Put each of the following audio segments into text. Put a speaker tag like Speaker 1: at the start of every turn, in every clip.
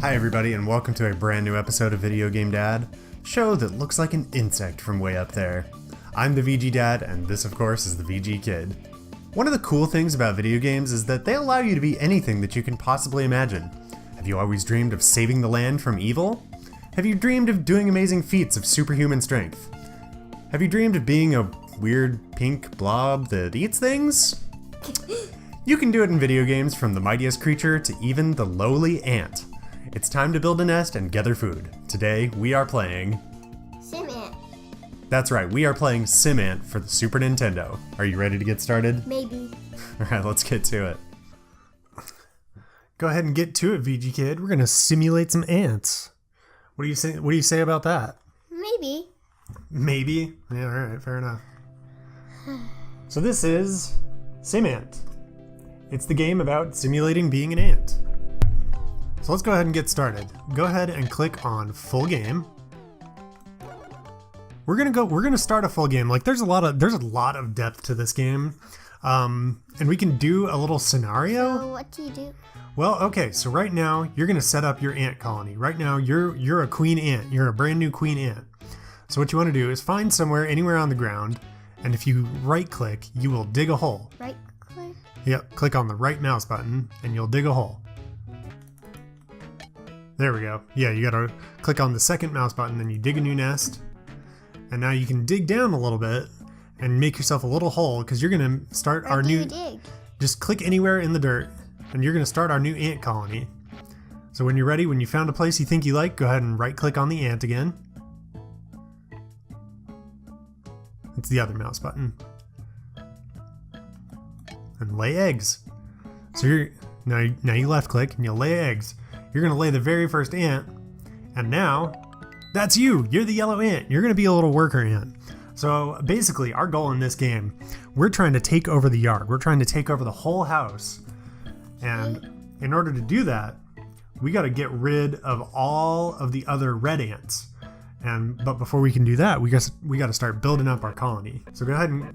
Speaker 1: Hi everybody and welcome to a brand new episode of Video Game Dad, show that looks like an insect from way up there. I'm the VG Dad and this of course is the VG Kid. One of the cool things about video games is that they allow you to be anything that you can possibly imagine. Have you always dreamed of saving the land from evil? Have you dreamed of doing amazing feats of superhuman strength? Have you dreamed of being a weird pink blob that eats things? You can do it in video games, from the mightiest creature to even the lowly ant. It's time to build a nest and gather food. Today, we are playing...
Speaker 2: SimAnt.
Speaker 1: That's right, we are playing SimAnt for the Super Nintendo. Are you ready to get started?
Speaker 2: Maybe.
Speaker 1: Alright, let's get to it. Go ahead and get to it, VG Kid. We're gonna simulate some ants. What do you say about that?
Speaker 2: Maybe.
Speaker 1: Maybe? Yeah, alright, fair enough. So this is SimAnt. It's the game about simulating being an ant. So let's go ahead and get started. Go ahead and click on full game. We're gonna start a full game. Like there's a lot of depth to this game. And we can do a little scenario.
Speaker 2: So what do you do?
Speaker 1: Well, okay, so right now you're gonna set up your ant colony. Right now you're a queen ant. You're a brand new queen ant. So what you wanna do is find somewhere, anywhere on the ground, and if you right click, you will dig a hole.
Speaker 2: Right click?
Speaker 1: Yep, click on the right mouse button and you'll dig a hole. There we go. Yeah, you gotta click on the second mouse button, then you dig a new nest. And now you can dig down a little bit and make yourself a little hole, because you're gonna start
Speaker 2: Where
Speaker 1: our
Speaker 2: do
Speaker 1: new...
Speaker 2: you dig?
Speaker 1: Just click anywhere in the dirt and you're gonna start our new ant colony. So when you're ready, when you found a place you think you like, go ahead and right click on the ant again. It's the other mouse button. And lay eggs. So you're now you left click and you'll lay eggs. You're gonna lay the very first ant, and now that's you. You're the yellow ant. You're gonna be a little worker ant. So basically, our goal in this game, we're trying to take over the yard. We're trying to take over the whole house, and in order to do that, we got to get rid of all of the other red ants. But before we can do that, we got to start building up our colony. So go ahead and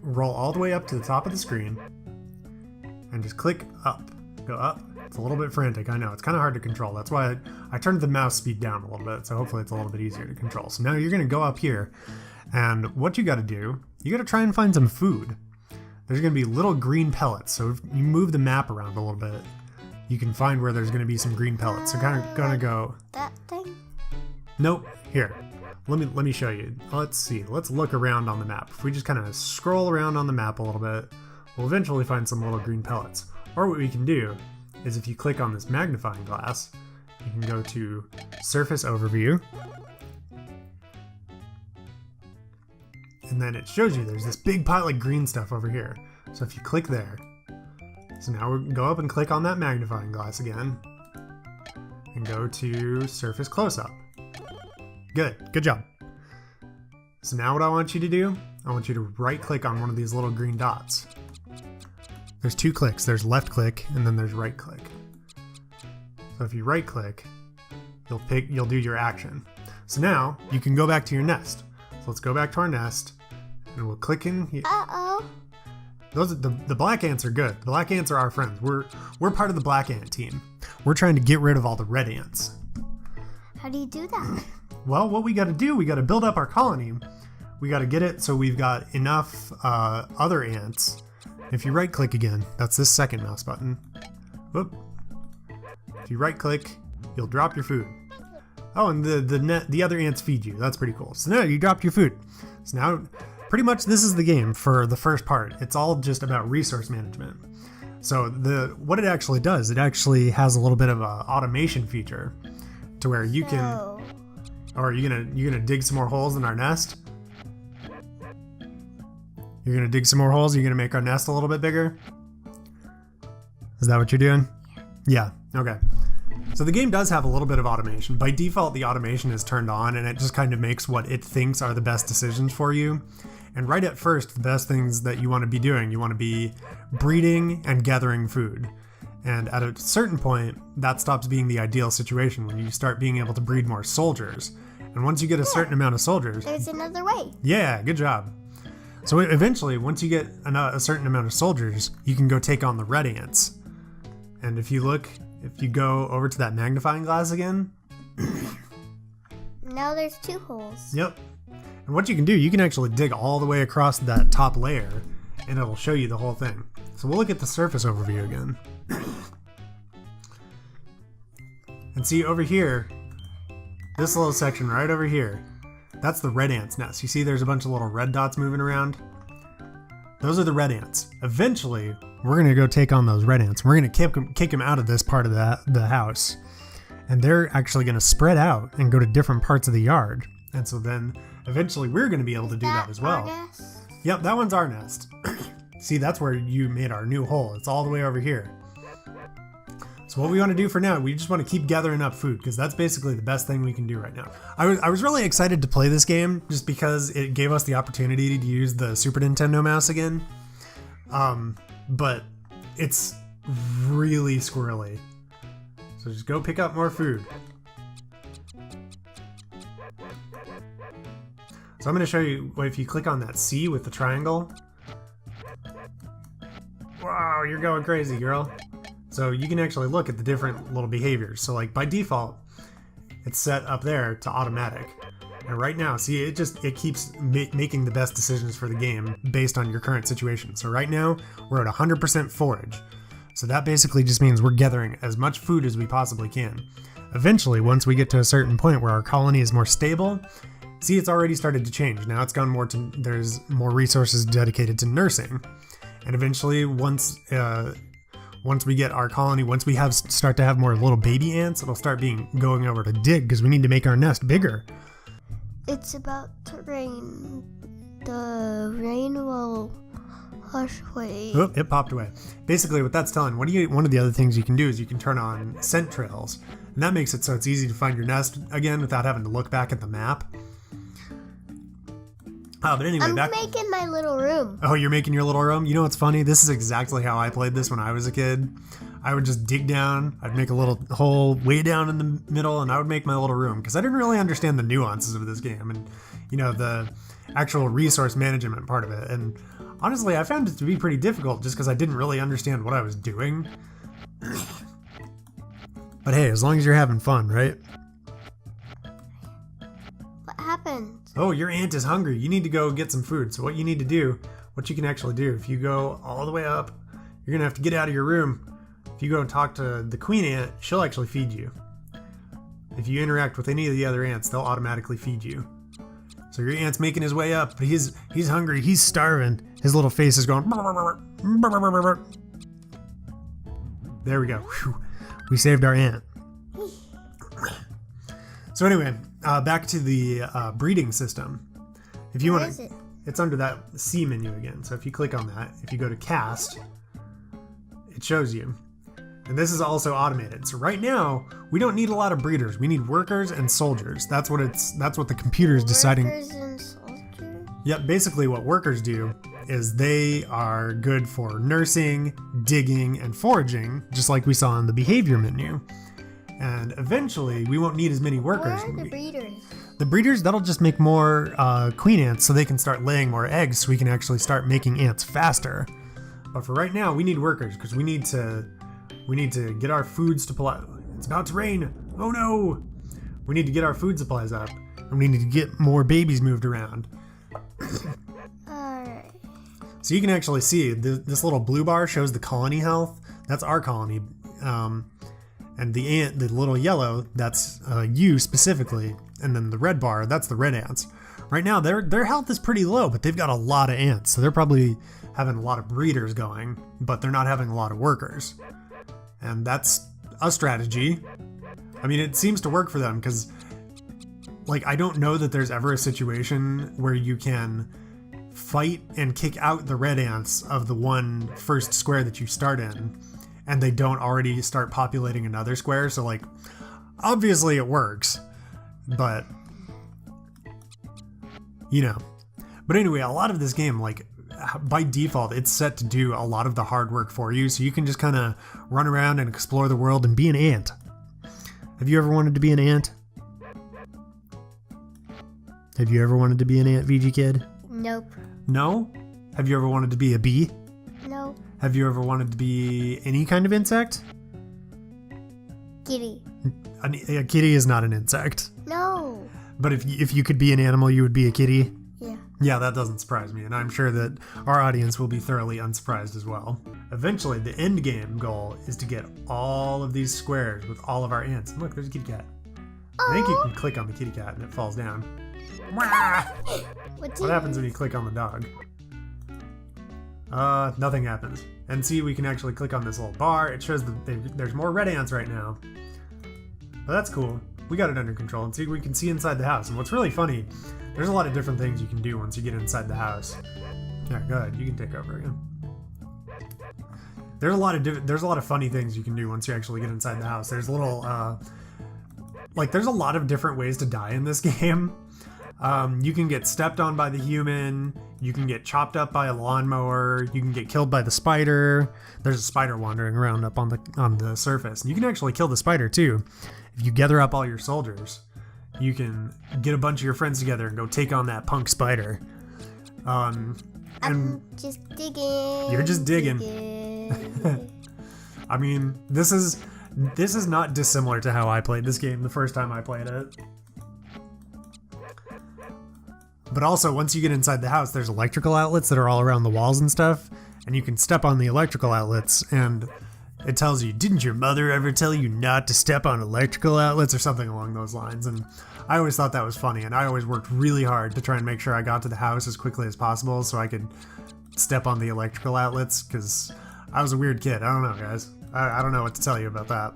Speaker 1: roll all the way up to the top of the screen, and just click up. Go up. It's a little bit frantic, I know. It's kind of hard to control. That's why I turned the mouse speed down a little bit, so hopefully it's a little bit easier to control. So now you're going to go up here, and what you got to do, you got to try and find some food. There's going to be little green pellets, so if you move the map around a little bit, you can find where there's going to be some green pellets. So kind of going to go...
Speaker 2: That thing?
Speaker 1: Nope. Here. Let me show you. Let's see. Let's look around on the map. If we just kind of scroll around on the map a little bit, we'll eventually find some little green pellets. Or what we can do is if you click on this magnifying glass, you can go to Surface Overview, and then it shows you there's this big pile of green stuff over here. So if you click there, so now we go up and click on that magnifying glass again, and go to Surface Close-Up. Good job. So now what I want you to do, I want you to right click on one of these little green dots. There's two clicks. There's left click and then there's right click. So if you right click, you'll do your action. So now you can go back to your nest. So let's go back to our nest and we'll click in here.
Speaker 2: Uh-oh.
Speaker 1: The black ants are good. The black ants are our friends. We're part of the black ant team. We're trying to get rid of all the red ants.
Speaker 2: How do you do that?
Speaker 1: Well, what we got to do, we got to build up our colony. We got to get it so we've got enough other ants. If you right click again, that's this second mouse button. Whoop. If you right click, you'll drop your food. Oh, and the other ants feed you. That's pretty cool. So now you dropped your food. So now, pretty much this is the game for the first part. It's all just about resource management. So what it actually does, it actually has a little bit of a automation feature to where you can. Oh, are you gonna dig some more holes in our nest? You're gonna dig some more holes? You're gonna make our nest a little bit bigger? Is that what you're doing? Yeah, okay. So the game does have a little bit of automation. By default, the automation is turned on and it just kind of makes what it thinks are the best decisions for you. And right at first, the best things that you want to be doing, you want to be breeding and gathering food. And at a certain point, that stops being the ideal situation when you start being able to breed more soldiers. And once you get a certain amount of soldiers...
Speaker 2: There's another way.
Speaker 1: Yeah, good job. So eventually, once you get a certain amount of soldiers, you can go take on the red ants. And if you look if you go over to that magnifying glass again.
Speaker 2: Now there's 2 holes.
Speaker 1: Yep. And what you can do, you can actually dig all the way across that top layer and it'll show you the whole thing. So we'll look at the surface overview again. And see over here, this little section right over here, that's the red ant's nest. You see there's a bunch of little red dots moving around? Those are the red ants. Eventually, we're gonna go take on those red ants. We're gonna kick them out of this part of the house. And they're actually gonna spread out and go to different parts of the yard. And so then eventually we're gonna be able to do that as well.
Speaker 2: Our nest?
Speaker 1: Yep, that one's our nest. See, that's where you made our new hole. It's all the way over here. So what we want to do for now, we just want to keep gathering up food because that's basically the best thing we can do right now. I was really excited to play this game just because it gave us the opportunity to use the Super Nintendo mouse again. But it's really squirrely. So just go pick up more food. So I'm going to show you, if you click on that C with the triangle. Wow, you're going crazy, girl. So you can actually look at the different little behaviors. So like by default, it's set up there to automatic. And right now, see, it keeps making the best decisions for the game based on your current situation. So right now, we're at 100% forage. So that basically just means we're gathering as much food as we possibly can. Eventually, once we get to a certain point where our colony is more stable, see, it's already started to change. Now it's gone more to, there's more resources dedicated to nursing. And eventually, once we get our colony, once we start to have more little baby ants, it'll start going over to dig because we need to make our nest bigger.
Speaker 2: It's about to rain. The rain will hush away.
Speaker 1: Oh, it popped away. Basically, what that's telling, one of the other things you can do is you can turn on scent trails. And that makes it so it's easy to find your nest again without having to look back at the map. But anyway,
Speaker 2: I'm making my little room.
Speaker 1: Oh, you're making your little room? You know what's funny? This is exactly how I played this when I was a kid. I would just dig down, I'd make a little hole way down in the middle, and I would make my little room, because I didn't really understand the nuances of this game, and, you know, the actual resource management part of it. And honestly, I found it to be pretty difficult, just because I didn't really understand what I was doing. But hey, as long as you're having fun, right?
Speaker 2: What happened?
Speaker 1: Oh, your ant is hungry. You need to go get some food. So what you need to do, what you can actually do, if you go all the way up, you're gonna have to get out of your room. If you go and talk to the queen ant, she'll actually feed you. If you interact with any of the other ants, they'll automatically feed you. So your ant's making his way up, but he's hungry, he's starving. His little face is going. There we go. Whew. We saved our ant. So anyway, back to the breeding system. If you want,
Speaker 2: is it?
Speaker 1: It's under that C menu again. So if you click on that, if you go to cast, it shows you. And this is also automated. So right now, we don't need a lot of breeders. We need workers and soldiers. That's what the computer is deciding.
Speaker 2: Workers and soldiers?
Speaker 1: Yep, basically what workers do is they are good for nursing, digging, and foraging, just like we saw in the behavior menu. And eventually, we won't need as many workers.
Speaker 2: Where are the breeders?
Speaker 1: The breeders, that'll just make more queen ants so they can start laying more eggs so we can actually start making ants faster. But for right now, we need workers because we need to get our food supply. It's about to rain. Oh no! We need to get our food supplies up and we need to get more babies moved around.
Speaker 2: Alright.
Speaker 1: So you can actually see this little blue bar shows the colony health. That's our colony. And the little yellow, that's you specifically. And then the red bar, that's the red ants. Right now, their health is pretty low, but they've got a lot of ants. So they're probably having a lot of breeders going, but they're not having a lot of workers. And that's a strategy. I mean, it seems to work for them because, like, I don't know that there's ever a situation where you can fight and kick out the red ants of the one first square that you start in, and they don't already start populating another square. So, like, obviously it works, but, you know. But anyway, a lot of this game, like, by default, it's set to do a lot of the hard work for you, so you can just kind of run around and explore the world and be an ant. Have you ever wanted to be an ant? Have you ever wanted to be an ant, VG Kid?
Speaker 2: Nope.
Speaker 1: No? Have you ever wanted to be a bee?
Speaker 2: No.
Speaker 1: Have you ever wanted to be any kind of insect?
Speaker 2: kitty.
Speaker 1: A kitty is not an insect.
Speaker 2: No.
Speaker 1: But if you could be an animal, you would be a kitty?
Speaker 2: Yeah.
Speaker 1: Yeah, that doesn't surprise me, and I'm sure that our audience will be thoroughly unsurprised as well. Eventually, the end game goal is to get all of these squares with all of our ants. Look, there's a kitty cat. I think you can click on the kitty cat and it falls down. What happens when you click on the dog? Nothing happens. And see, we can actually click on this little bar. It shows that there's more red ants right now. But that's cool. We got it under control. And see, we can see inside the house. And what's really funny, there's a lot of different things you can do once you get inside the house. Yeah, go ahead. You can take over again. There's a lot of funny things you can do once you actually get inside the house. There's little, there's a lot of different ways to die in this game. You can get stepped on by the human. You can get chopped up by a lawnmower. You can get killed by the spider. There's a spider wandering around up on the surface. And you can actually kill the spider too. If you gather up all your soldiers, you can get a bunch of your friends together and go take on that punk spider.
Speaker 2: I'm just digging.
Speaker 1: You're just digging. I mean, this is not dissimilar to how I played this game the first time I played it. But also, once you get inside the house, there's electrical outlets that are all around the walls and stuff, and you can step on the electrical outlets, and it tells you, didn't your mother ever tell you not to step on electrical outlets, or something along those lines. And I always thought that was funny, and I always worked really hard to try and make sure I got to the house as quickly as possible so I could step on the electrical outlets, because I was a weird kid. I don't know, guys. I don't know what to tell you about that.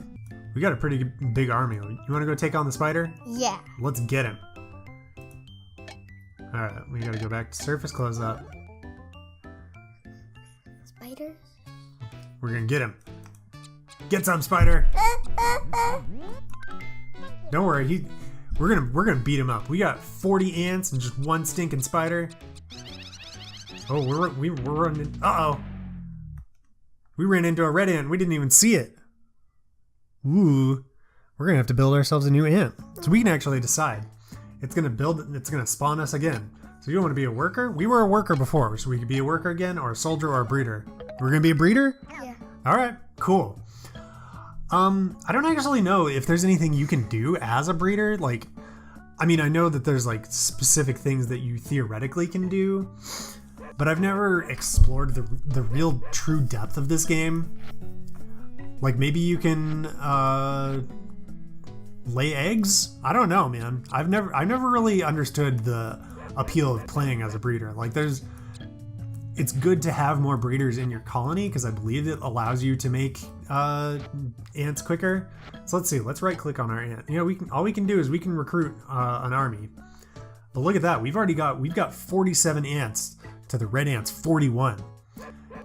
Speaker 1: We got a pretty big army. You want to go take on the spider?
Speaker 2: Yeah.
Speaker 1: Let's get him. Alright, we gotta go back to surface, close up.
Speaker 2: Spiders?
Speaker 1: We're gonna get him. Get some, spider! Don't worry, we're gonna beat him up. We got 40 ants and just one stinking spider. Oh, we're running. Uh-oh. We ran into a red ant. We didn't even see it. Ooh. We're gonna have to build ourselves a new ant. So we can actually decide. It's gonna spawn us again. So you want to be a worker? We were a worker before, so we could be a worker again, or a soldier, or a breeder. We're gonna be a breeder?
Speaker 2: Yeah.
Speaker 1: Alright, cool. I don't actually know if there's anything you can do as a breeder. Like, I mean, I know that there's like specific things that you theoretically can do, but I've never explored the real true depth of this game. Like, maybe you can lay eggs? I don't know, man. I've never really understood the appeal of playing as a breeder. Like, it's good to have more breeders in your colony because I believe it allows you to make ants quicker. So let's see. Let's right click on our ant. You know, all we can do is we can recruit an army. But look at that. We've got 47 ants to the red ants 41.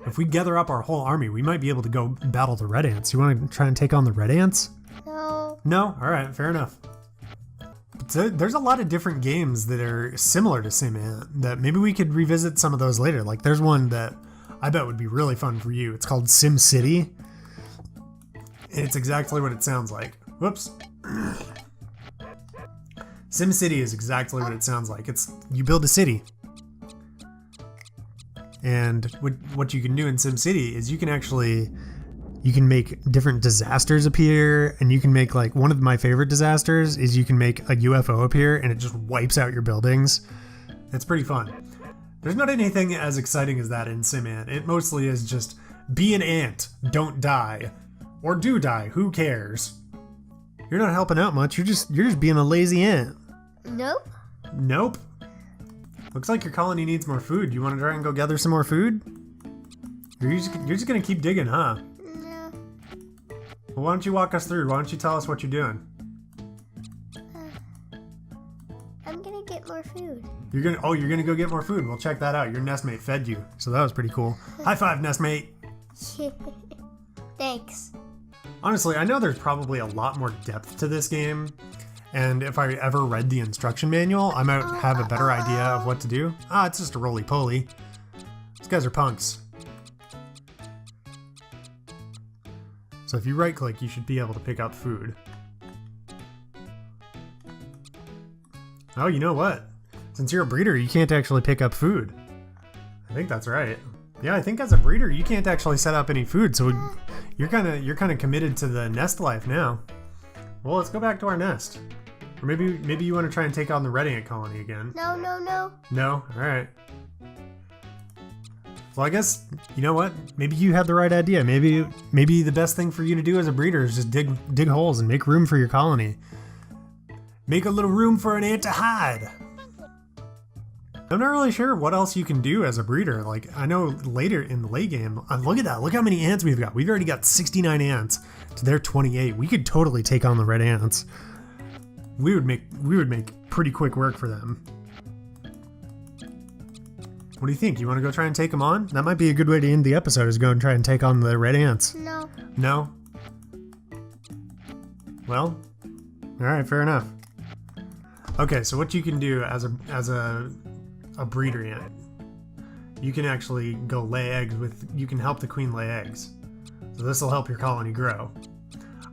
Speaker 1: If we gather up our whole army, we might be able to go battle the red ants. You want to try and take on the red ants?
Speaker 2: No.
Speaker 1: No? Alright, fair enough. But there's a lot of different games that are similar to SimAnt that maybe we could revisit some of those later. Like, there's one that I bet would be really fun for you. It's called SimCity. And it's exactly what it sounds like. Whoops. SimCity is exactly what it sounds like. You build a city. And what you can do in SimCity is you can make different disasters appear, and you can make, like, one of my favorite disasters is you can make a UFO appear and it just wipes out your buildings. It's pretty fun. There's not anything as exciting as that in SimAnt. It mostly is just be an ant, don't die. Or do die, who cares? You're not helping out much, you're just being a lazy ant.
Speaker 2: Nope.
Speaker 1: Nope. Looks like your colony needs more food. You want to try and go gather some more food? You're just gonna keep digging, huh?
Speaker 2: No.
Speaker 1: Well, why don't you walk us through? Why don't you tell us what you're doing?
Speaker 2: I'm gonna get more food.
Speaker 1: You're gonna go get more food. Well, check that out. Your nestmate fed you, so that was pretty cool. High five, nestmate.
Speaker 2: Thanks.
Speaker 1: Honestly, I know there's probably a lot more depth to this game, and if I ever read the instruction manual, I might have a better idea of what to do. Ah, it's just a roly-poly. These guys are punks. So if you right-click, you should be able to pick up food. Oh, you know what? Since you're a breeder, you can't actually pick up food. I think that's right. Yeah, I think as a breeder, you can't actually set up any food, so you're kind of committed to the nest life now. Well, let's go back to our nest. Or maybe you want to try and take on the red ant colony again.
Speaker 2: No, no, no.
Speaker 1: No? Alright. Well, I guess, you know what? Maybe you had the right idea. Maybe the best thing for you to do as a breeder is just dig holes and make room for your colony. Make a little room for an ant to hide. I'm not really sure what else you can do as a breeder. Like, I know later in the late game, look at that. Look how many ants we've got. We've already got 69 ants to their 28. We could totally take on the red ants. We would make pretty quick work for them. What do you think? You want to go try and take them on? That might be a good way to end the episode, is go and try and take on the red ants.
Speaker 2: No.
Speaker 1: No? Well, alright, fair enough. Okay, so what you can do as a breeder ant, you can actually go lay eggs you can help the queen lay eggs. So this will help your colony grow.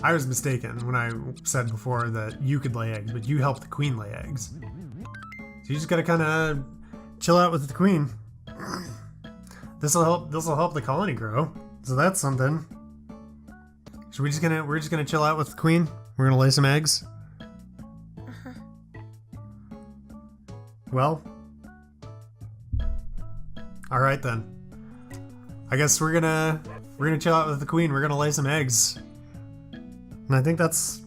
Speaker 1: I was mistaken when I said before that you could lay eggs, but you help the queen lay eggs. So you just gotta kind of chill out with the queen. This'll help the colony grow. So that's something. So we're just gonna chill out with the queen. We're gonna lay some eggs. Well, all right then. I guess we're gonna chill out with the queen. We're gonna lay some eggs. And I think that's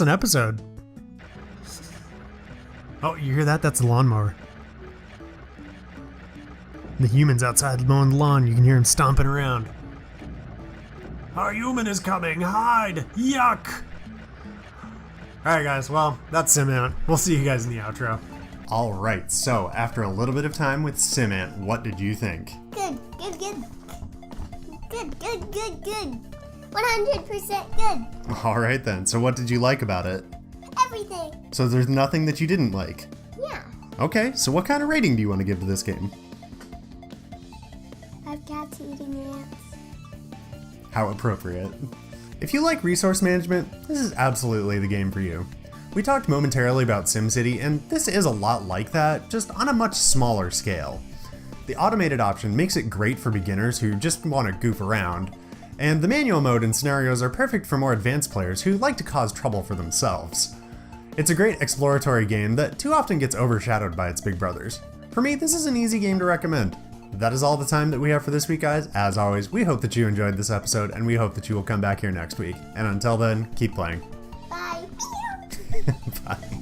Speaker 1: an episode. Oh, you hear that? That's a lawnmower. The human's outside mowing the lawn. You can hear him stomping around. Our human is coming. Hide. Yuck. All right, guys. Well, that's SimAnt. We'll see you guys in the outro. All right. So after a little bit of time with SimAnt, what did you think?
Speaker 2: Good, good, good. Good, good, good, good. 100% good.
Speaker 1: All right then. So what did you like about it?
Speaker 2: Everything.
Speaker 1: So there's nothing that you didn't like?
Speaker 2: Yeah.
Speaker 1: Okay. So what kind of rating do you want to give to this game?
Speaker 2: 5 cats eating ants.
Speaker 1: How appropriate. If you like resource management, this is absolutely the game for you. We talked momentarily about SimCity, and this is a lot like that, just on a much smaller scale. The automated option makes it great for beginners who just want to goof around, and the manual mode and scenarios are perfect for more advanced players who like to cause trouble for themselves. It's a great exploratory game that too often gets overshadowed by its big brothers. For me, this is an easy game to recommend. That is all the time that we have for this week, guys. As always, we hope that you enjoyed this episode, and we hope that you will come back here next week. And until then, keep playing.
Speaker 2: Bye.
Speaker 1: Bye.